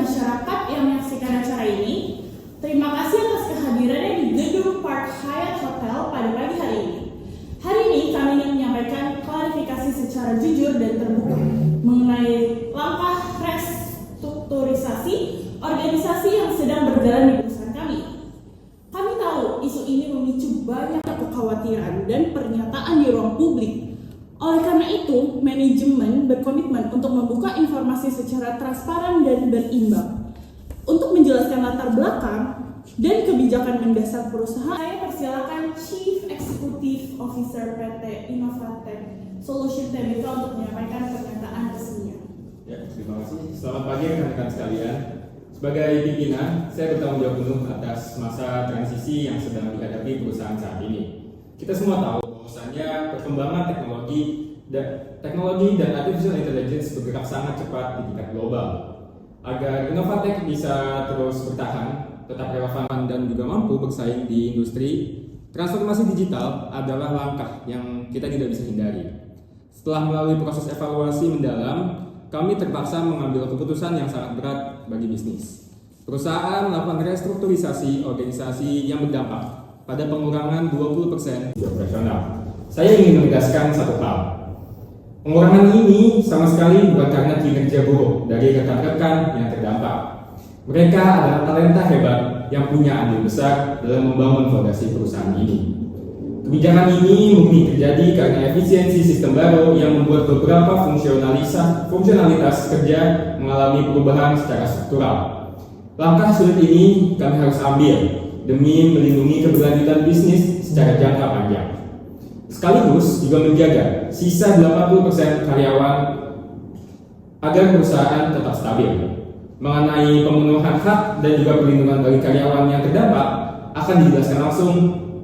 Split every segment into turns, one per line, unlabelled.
masyarakat yang menyaksikan acara ini. Terima kasih atas kehadirannya di gedung Park Hyatt Hotel pada pagi hari ini. Hari ini kami ingin menyampaikan klarifikasi secara jujur dan terbuka mengenai langkah restrukturisasi organisasi yang sedang berjalan di perusahaan kami. Kami tahu isu ini memicu banyak kekhawatiran dan pernyataan di ruang publik. Oleh karena itu, manajemen berkomitmen untuk membuka informasi secara transparan dan berimbang. Untuk menjelaskan latar belakang dan kebijakan mendasar perusahaan, saya persilakan Chief Executive Officer PT Innovatech Solution Tbk untuk menyampaikan pernyataan resminya.
Ya, terima kasih. Selamat pagi rekan-rekan sekalian. Sebagai pimpinan, saya bertanggung jawab penuh atas masa transisi yang sedang dihadapi perusahaan saat ini. Kita semua tahu bahwasannya perkembangan teknologi dan artificial intelligence bergerak sangat cepat di tingkat global. Agar Innovatech bisa terus bertahan, tetap relevan dan juga mampu bersaing di industri, transformasi digital adalah langkah yang kita tidak bisa hindari. Setelah melalui proses evaluasi mendalam, kami terpaksa mengambil keputusan yang sangat berat bagi bisnis. Perusahaan melakukan restrukturisasi organisasi yang berdampak pada pengurangan 20% operasional. Saya ingin menegaskan satu hal. Pengurangan ini sama sekali bukan karena kinerja buruk dari rekan-rekan yang terdampak. Mereka adalah talenta hebat yang punya andil besar dalam membangun fondasi perusahaan ini. Kebijakan ini mungkin terjadi karena efisiensi sistem baru yang membuat beberapa fungsionalitas kerja mengalami perubahan secara struktural. Langkah sulit ini kami harus ambil demi melindungi keberlanjutan bisnis secara jangka panjang. Sekaligus juga menjaga sisa 80% karyawan agar perusahaan tetap stabil. Mengenai pemenuhan hak dan juga perlindungan bagi karyawan yang terdampak akan dijelaskan langsung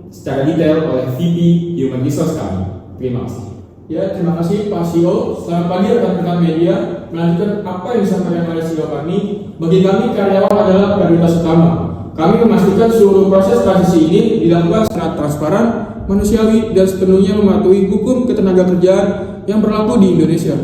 secara detail oleh VP Human Resource kami. Terima kasih.
Ya, terima kasih Pak CEO. Selamat pagi rekan-rekan media. Melanjutkan apa yang disampaikan oleh CEO kami, bagi kami karyawan adalah prioritas utama. Kami memastikan seluruh proses transisi ini dilakukan secara transparan, manusiawi, dan sepenuhnya mematuhi hukum ketenagakerjaan yang berlaku di Indonesia.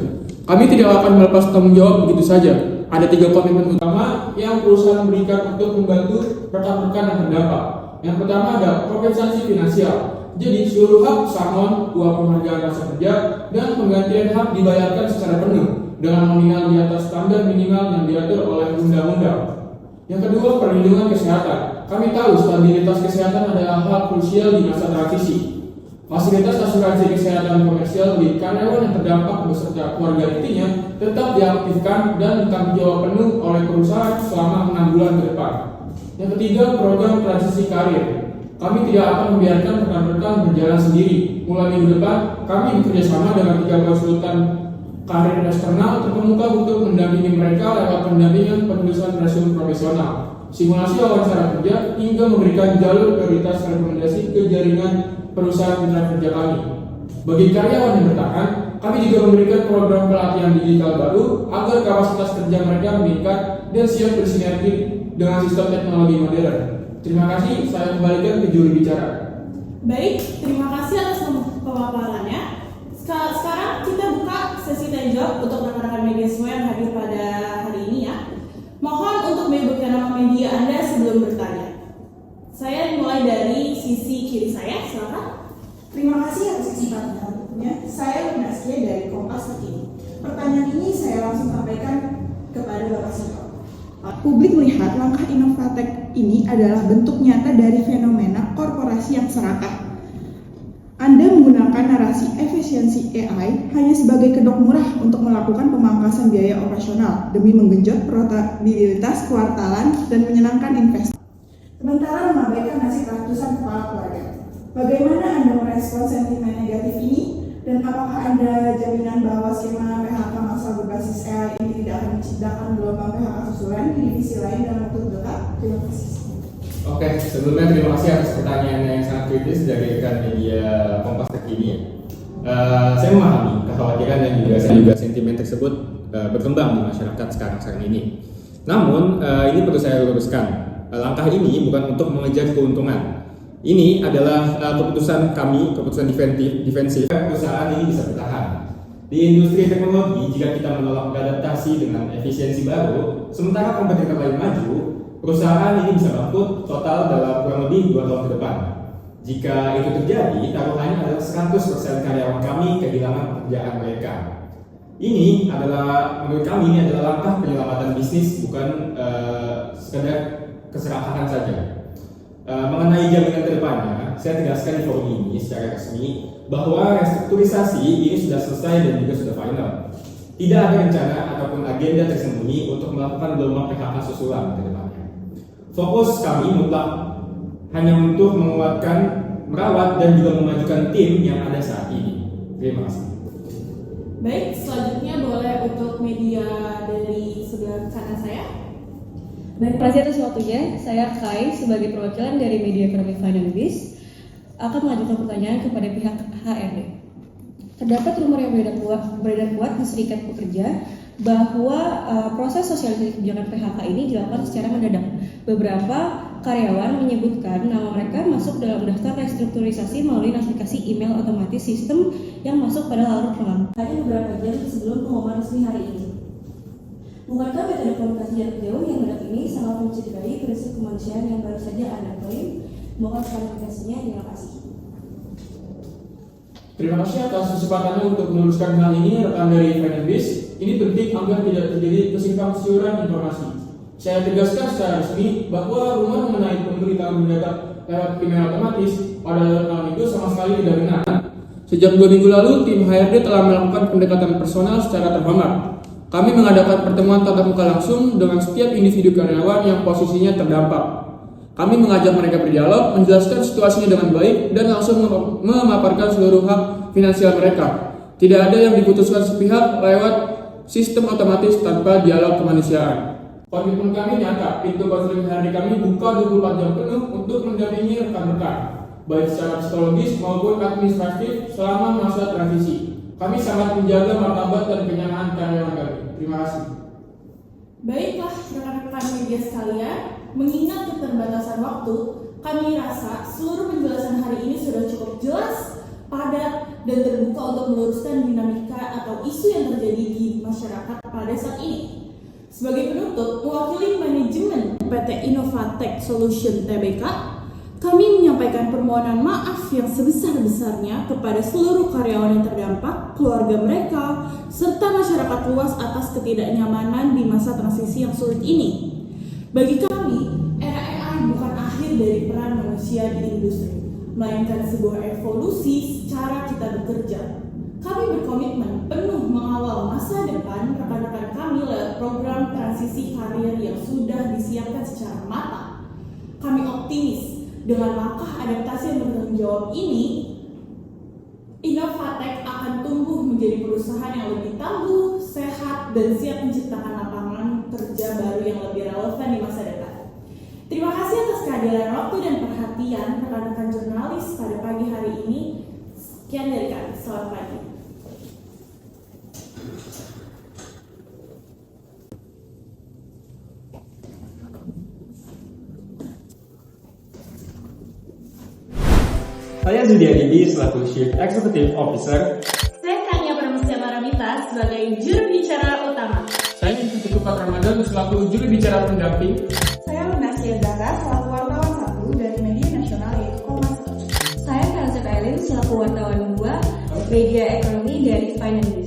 Kami tidak akan melepas tanggung jawab begitu saja. Ada 3 komitmen utama yang perusahaan berikan untuk membantu rekan-rekan yang terdampak. Yang pertama ada kompensasi finansial. Jadi seluruh hak pesangon, uang penghargaan masa kerja, dan penggantian hak dibayarkan secara penuh dengan nominal di atas standar minimal yang diatur oleh undang-undang. Yang kedua, perlindungan kesehatan. Kami tahu stabilitas kesehatan adalah hal krusial di masa transisi. Fasilitas asuransi kesehatan komersial bagi karyawan yang terdampak beserta keluarga intinya tetap diaktifkan dan ditanggung jawab penuh oleh perusahaan selama 6 bulan ke depan. Yang ketiga, program transisi karir. Kami tidak akan membiarkan rekan-rekan berjalan sendiri. Mulai minggu depan, kami bekerjasama dengan 3 konsultan karir eksternal terkemuka untuk mendampingi mereka lewat pendampingan penulisan resume profesional, simulasi wawancara kerja, hingga memberikan jalur prioritas rekomendasi ke jaringan perusahaan mitra kerja kami. Bagi karyawan yang bertahan, kami juga memberikan program pelatihan digital baru agar kapasitas kerja mereka meningkat dan siap bersinergi dengan sistem teknologi modern. Terima kasih, saya kembalikan ke juru bicara.
Baik, terima kasih atas pemaparannya. Sekarang kita buka sesi tanya jawab untuk rekan-rekan media semua yang hadir pada hari ini ya. Mohon untuk menyebutkan nama media Anda sebelum bertanya. Saya mulai dari sisi kiri saya, silakan.
Terima kasih atas kesempatannya. Saya Lina Askia dari Kompas Terkini. Pertanyaan ini saya langsung sampaikan kepada Bapak CEO. Publik melihat langkah Innovatech ini adalah bentuk nyata dari fenomena korporasi yang serakah. Anda menggunakan narasi efisiensi AI hanya sebagai kedok murah untuk melakukan pemangkasan biaya operasional demi menggenjot profitabilitas kuartalan dan menyenangkan investor. Sementara mengabaikan nasib ratusan kepala keluarga. Bagaimana Anda merespon sentimen negatif ini? Dan apakah ada jaminan bahwa skema PHK massal berbasis AI ini tidak akan menciptakan gelombang PHK susulan di divisi lain dalam waktu dekat? Terima kasih.
Oke, sebelumnya terima kasih atas pertanyaannya yang sangat kritis dari rekan media Kompas Terkini. Saya memahami kekhawatiran dan juga sentimen tersebut berkembang di masyarakat sekarang ini. Namun, ini perlu saya luruskan. Langkah ini bukan untuk mengejar keuntungan. Ini adalah keputusan kami, keputusan defensif. Perusahaan ini bisa bertahan. Di industri teknologi, jika kita menolak beradaptasi dengan efisiensi baru, sementara kompetitor lain maju, perusahaan ini bisa bangkrut total dalam kurang lebih 2 tahun ke depan. Jika itu terjadi, taruhannya adalah 100% karyawan kami kehilangan pekerjaan mereka. Ini adalah, menurut kami, ini adalah langkah penyelamatan bisnis, bukan sekedar keserakahan saja. Mengenai jaminan ke depannya, saya tegaskan di forum ini secara resmi bahwa restrukturisasi ini sudah selesai dan juga sudah final. Tidak ada rencana ataupun agenda tersembunyi untuk melakukan gelombang PHK susulan ke depannya. Fokus kami mutlak hanya untuk menguatkan, merawat, dan juga memajukan tim yang ada saat ini. Terima kasih.
Baik, selanjutnya boleh untuk media dari sebelah kanan saya.
Baik, terima kasih atas waktunya. Saya Kai sebagai perwakilan dari Media Ekonomi Finance akan mengajukan pertanyaan kepada pihak HRD. Terdapat rumor yang beredar kuat di Serikat Pekerja bahwa proses sosialisasi kebijakan PHK ini dilakukan secara mendadak. Beberapa karyawan menyebutkan nama mereka masuk dalam daftar restrukturisasi melalui notifikasi email otomatis sistem yang masuk pada larut malam. Hanya beberapa jam sebelum pengumuman resmi hari ini. Bukankah metode komunikasi jarak jauh yang mendadak ini sangat mencederai prinsip kemanusiaan yang baru saja Anda klaim? Mohon klarifikasinya. Terima kasih.
Terima kasih atas kesempatannya untuk meluruskan hal ini, rekan dari Finance. Ini penting agar tidak terjadi kesimpang siuran informasi. Saya tegaskan secara resmi bahwa rumor mengenai pemberitaan mendadak lewat email otomatis pada tahun itu sama sekali tidak benar. Sejak 2 minggu lalu, tim HRD telah melakukan pendekatan personal secara terhormat. Kami mengadakan pertemuan tatap muka langsung dengan setiap individu karyawan yang posisinya terdampak. Kami mengajak mereka berdialog, menjelaskan situasinya dengan baik, dan langsung memaparkan seluruh hak finansial mereka. Tidak ada yang diputuskan sepihak lewat sistem otomatis tanpa dialog kemanusiaan. Komitmen kami nyata, pintu konseling HRD kami buka 24 jam penuh untuk mendampingi rekan-rekan, baik secara psikologis maupun administratif selama masa transisi. Kami sangat menjaga martabat dan kenyamanan karyawan kami. Terima kasih.
Baiklah, rekan-rekan media sekalian, mengingat keterbatasan waktu, kami rasa seluruh penjelasan hari ini sudah cukup jelas, padat, dan terbuka untuk meluruskan dinamika atau isu yang terjadi di masyarakat pada saat ini. Sebagai penutup, mewakili manajemen PT Innovatech Solution Tbk, kami menyampaikan permohonan maaf yang sebesar-besarnya kepada seluruh karyawan yang terdampak, keluarga mereka, serta masyarakat luas atas ketidaknyamanan di masa transisi yang sulit ini. Bagi kami, era AI bukan akhir dari peran manusia di industri, melainkan sebuah evolusi secara kita bekerja. Kami berkomitmen penuh mengawal masa depan rekan-rekan kami lewat program transisi karir yang sudah disiapkan secara matang. Kami optimis dengan langkah adaptasi yang bertanggung jawab ini, Innovatech akan tumbuh menjadi perusahaan yang lebih tangguh, sehat, dan siap menciptakan lapangan kerja baru yang lebih relevan di masa depan. Terima kasih atas kehadiran waktu dan perhatian rekan-rekan jurnalis pada pagi hari ini. Sekian dari kami. Selamat pagi.
Saya Zudia Didi selaku Chief Executive Officer.
Saya Kania Pramusya Paramita sebagai juru bicara utama.
Saya Institut Pak Ramadan selaku juru bicara pendamping.
Saya Lunasya Zahra selaku wartawan 1 dari media nasional yaitu Kompas.
Saya Kanza Kailin selaku wartawan 2 Media Ekonomi dari Finance.